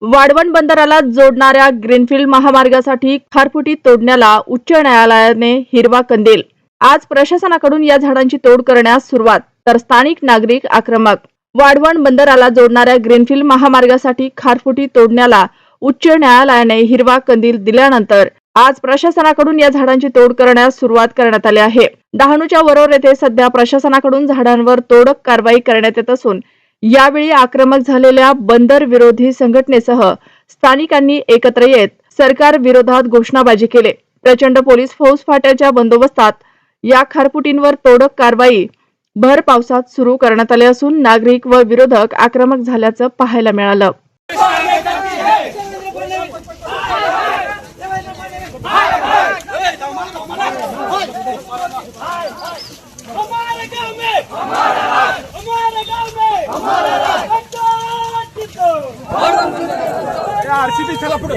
वाढवण बंदराला जोडणाऱ्या ग्रीनफील्ड महामार्गासाठी खारफुटी तोडण्याला उच्च न्यायालयाने हिरवा कंदील। आज प्रशासनाकडून या झाडांची तोड करण्यास सुरुवात, तर स्थानिक नागरिक आक्रमक। वाढवण बंदराला जोडणाऱ्या ग्रीनफील्ड महामार्गासाठी खारफुटी तोडण्याला उच्च न्यायालयाने हिरवा कंदील दिल्यानंतर आज प्रशासनाकडून या झाडांची तोड करण्यास सुरुवात करण्यात आली आहे। डहाणूच्या वरोर येथे सध्या प्रशासनाकडून झाडांवर तोडक कारवाई करण्यात येत असून यावेळी आक्रमक झालेल्या बंदर विरोधी संघटनेसह स्थानिकांनी एकत्र येत सरकार विरोधात घोषणाबाजी केली। प्रचंड पोलीस फौजफाट्याच्या बंदोबस्तात या खारफुटींवर तोडक कारवाई भर पावसात सुरू करण्यात आली असून नागरिक व विरोधक आक्रमक झाल्याचं पाहायला मिळालं। आरसीबी चला पुढे